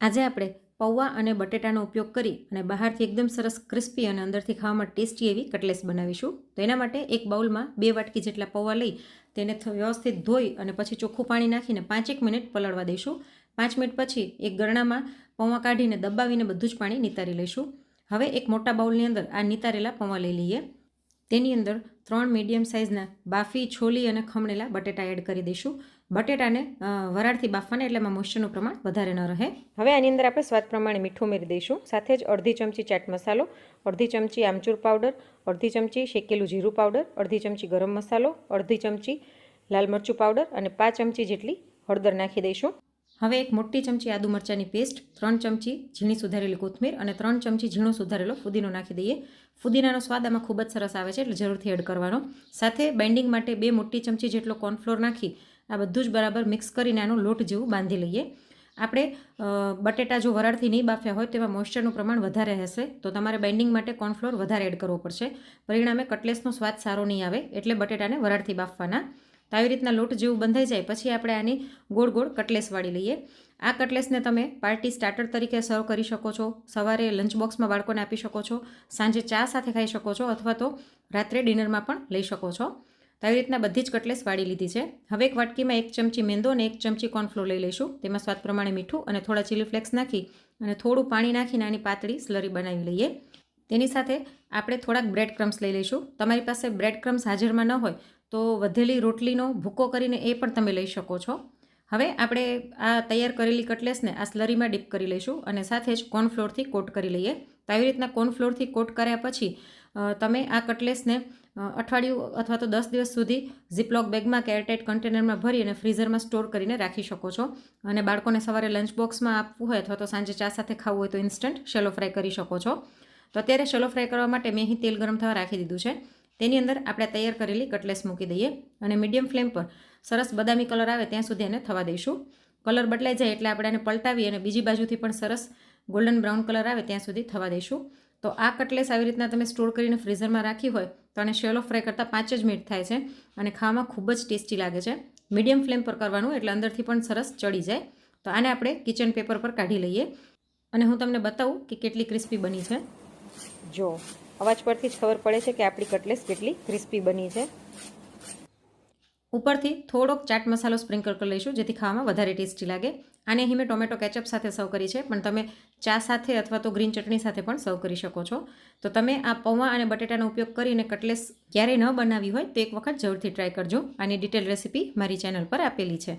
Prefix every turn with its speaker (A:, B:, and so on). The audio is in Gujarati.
A: આજે આપણે પૌવા અને બટેટાનો ઉપયોગ કરી અને બહારથી એકદમ સરસ ક્રિસ્પી અને અંદરથી ખાવામાં ટેસ્ટી એવી કટલેસ બનાવીશું. તો એના માટે એક બાઉલમાં 2 વાટકી જેટલા પૌવા લઈ તેને વ્યવસ્થિત ધોઈ અને પછી ચોખ્ખું પાણી નાખીને 5 મિનિટ પલળવા દઈશું. 5 મિનિટ પછી એક ગરણામાં પૌવા કાઢીને દબાવીને બધું જ પાણી નિતારી લઈશું. હવે એક મોટા બાઉલની અંદર આ નિતારેલા પૌવા લઈ લઈએ. તેની અંદર 3 મીડિયમ સાઇઝના બાફી, છોલી અને ખમણેલા બટેટા એડ કરી દઈશું. બટેટાને વરાળથી બાફવાના એટલે એમાં મોઇશ્ચરનું પ્રમાણ વધારે ન રહે. હવે આની અંદર આપણે સ્વાદ પ્રમાણે મીઠું ઉમેરી દઈશું. સાથે જ અડધી ચમચી ચાટ મસાલો, અડધી ચમચી આમચૂર પાવડર, અડધી ચમચી શેકેલું જીરું પાવડર, અડધી ચમચી ગરમ મસાલો, અડધી ચમચી લાલ મરચું પાવડર અને 5 ચમચી જેટલી હળદર નાખી દઈશું. હવે એક મોટી ચમચી આદુ મરચાંની પેસ્ટ, 3 ચમચી ઝીણી સુધારેલી કોથમીર અને 3 ચમચી ઝીણો સુધારેલો ફુદીનો નાખી દઈએ. ફુદીનાનો સ્વાદ આમાં ખૂબ જ સરસ આવે છે એટલે જરૂરથી એડ કરવાનો. સાથે બાઇન્ડિંગ માટે 2 મોટી ચમચી જેટલો કોર્નફ્લોર નાખી આ બધું જ બરાબર મિક્સ કરીને આનો લોટ જેવું બાંધી લઈએ. આપણે બટેટા જો વરાળથી નહીં બાફ્યા હોય તો એમાં મોઇશ્ચરનું પ્રમાણ વધારે હશે, તો તમારે બાઇન્ડિંગ માટે કોર્નફ્લોર વધારે એડ કરવો પડશે. પરિણામે કટલેસનો સ્વાદ સારો નહીં આવે, એટલે બટેટાને વરાળથી બાફવાના. તો આવી રીતના લોટ જેવું બંધાઈ જાય પછી આપણે આની ગોળ ગોળ કટલેસ વાળી લઈએ. આ કટલેસને તમે પાર્ટી સ્ટાર્ટર તરીકે સર્વ કરી શકો છો, સવારે લંચ બોક્સમાં બાળકોને આપી શકો છો, સાંજે ચા સાથે ખાઈ શકો છો અથવા તો રાત્રે ડિનરમાં પણ લઈ શકો છો. તો આવી રીતના બધી જ કટલેસ વાળી લીધી છે. હવે એક વાટકીમાં 1 ચમચી મેંદો અને 1 ચમચી કોર્નફ્લોર લઈ લઈશું. તેમાં સ્વાદ પ્રમાણે મીઠું અને થોડા ચીલી ફ્લેક્સ નાખી અને થોડું પાણી નાખીને આની પાતળી સ્લરી બનાવી લઈએ. તેની સાથે આપણે થોડાક બ્રેડ ક્રમ્સ લઈ લઈશું. તમારી પાસે બ્રેડ ક્રમ્સ હાજરમાં ન હોય તો વધેલી રોટલીનો ભૂકો કરીને એ પણ તમે લઈ શકો છો. હવે આપણે આ તૈયાર કરેલી કટલેસને આ સ્લરીમાં ડીપ કરી લઈશું અને સાથે જ કોર્નફ્લોરથી કોટ કરી લઈએ. તો આવી રીતના કોર્નફ્લોરથી કોટ કર્યા પછી તમે આ કટલેસને અઠવાડિયું અથવા તો 10 દિવસ સુધી ઝીપલોક બેગમાં કે એરટાઇટ કન્ટેનરમાં ભરી અને ફ્રીઝરમાં સ્ટોર કરીને રાખી શકો છો. અને બાળકોને સવારે લંચ બોક્સમાં આપવું હોય અથવા તો સાંજે ચા સાથે ખાવું હોય તો ઇન્સ્ટન્ટ શેલો ફ્રાય કરી શકો છો. તો અત્યારે શેલો ફ્રાય કરવા માટે મેં અહીં તેલ ગરમ થવા રાખી દીધું છે. તેની અંદર આપણે તૈયાર કરેલી કટલેસ મૂકી દઈએ અને મીડિયમ ફ્લેમ પર સરસ બદામી કલર આવે ત્યાં સુધી એને થવા દઈશું. કલર બદલાઈ જાય એટલે આપણે એને પલટાવી અને બીજી બાજુથી પણ સરસ ગોલ્ડન બ્રાઉન કલર આવે ત્યાં સુધી થવા દઈશું. તો આ કટલેસ આવી રીતના તમે સ્ટોર કરીને ફ્રીઝરમાં રાખી હોય તો આને શેલો ફ્રાય કરતાં 5 જ મિનિટ થાય છે અને ખાવામાં ખૂબ જ ટેસ્ટી લાગે છે. મીડિયમ ફ્લેમ પર કરવાનું એટલે અંદરથી પણ સરસ ચડી જાય. તો આને આપણે કિચન પેપર પર કાઢી લઈએ અને હું તમને બતાવું કે કેટલી ક્રિસ્પી બની છે. જો અવાજ પરથી જ ખબર પડે છે કે આપણી કટલેસ કેટલી ક્રિસ્પી બની છે. ઉપરથી થોડોક ચાટ મસાલો સ્પ્રિંકલ કરી લઈશું જેથી ખાવામાં વધારે ટેસ્ટી લાગે. આને અહીં મેં ટોમેટો કેચઅપ સાથે સર્વ કરી છે, પણ તમે ચા સાથે અથવા તો ગ્રીન ચટણી સાથે પણ સર્વ કરી શકો છો. તો તમે આ પૌવા અને બટેટાનો ઉપયોગ કરીને કટલેસ ક્યારેય ન બનાવી હોય તો એક વખત જરૂરથી ટ્રાય કરજો. આની ડિટેલ રેસીપી મારી ચેનલ પર આપેલી છે.